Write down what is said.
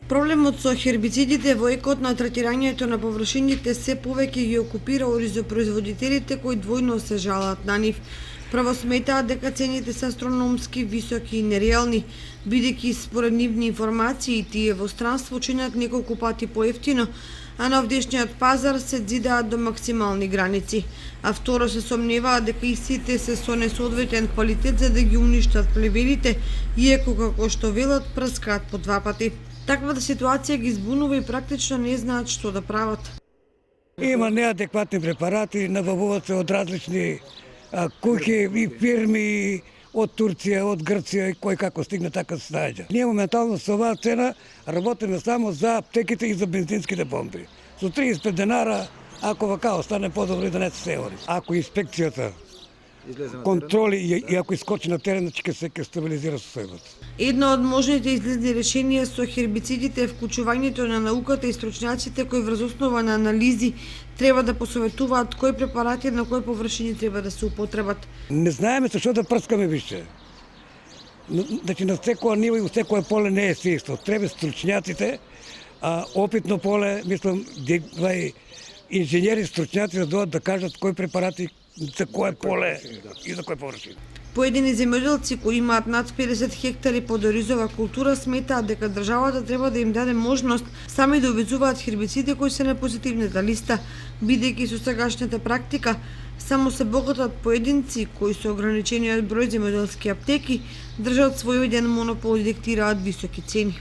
Проблемот со хербицидите во екот на третирањето на површините се повеќе ги окупира оризопроизводителите кои двојно се жалат на нив. Прво сметаат дека цените се астрономски високи и нереални, бидејќи според нивни информации тие во странство чинат неколку пати поевтино, а на овдешниот пазар се зидаат до максимални граници. А второ се сомневаат дека истите се со несоодветен квалитет за да ги уништат плевелите, иако како што велат прскаат по два пати. Таквата ситуација ги збунува и практично не знаат што да прават. Има неадекватни препарати, набавуваат се од различни куќи и фирми од Турција, од Грција и кој како стигне така се најде. Ние моментално со оваа цена работиме само за аптеките и за бензинските помпи. Со 35 денара, ако вака остане подобро да не се евори. Ако инспекцијата контроли и ако искочи на терен, ќе се стабилизира состојбата. Едно од можните излезни решенија со хербицидите е вклучувањето на науката и стручњаците кои врз основа на анализи треба да посоветуваат кои препарати на кои површини треба да се употребат. Не знаеме со што да прскаме више. Значи на секоја ниво и у секоја поле не е се исто. Треба стручњаците, опитно поле, мислам, инженери, стручњаци да дојдат да кажат кои препарати за кое поле и за кој површина. Поедини земјоделци кои имаат над 50 хектари под оризова култура сметаат дека државата треба да им даде можност сами да увезуваат хербициди кои се на позитивната листа, бидејќи со сегашната практика само се богатат поединци кои со ограничениот број земјоделски аптеки држат свој еден монопол и диктираат високи цени.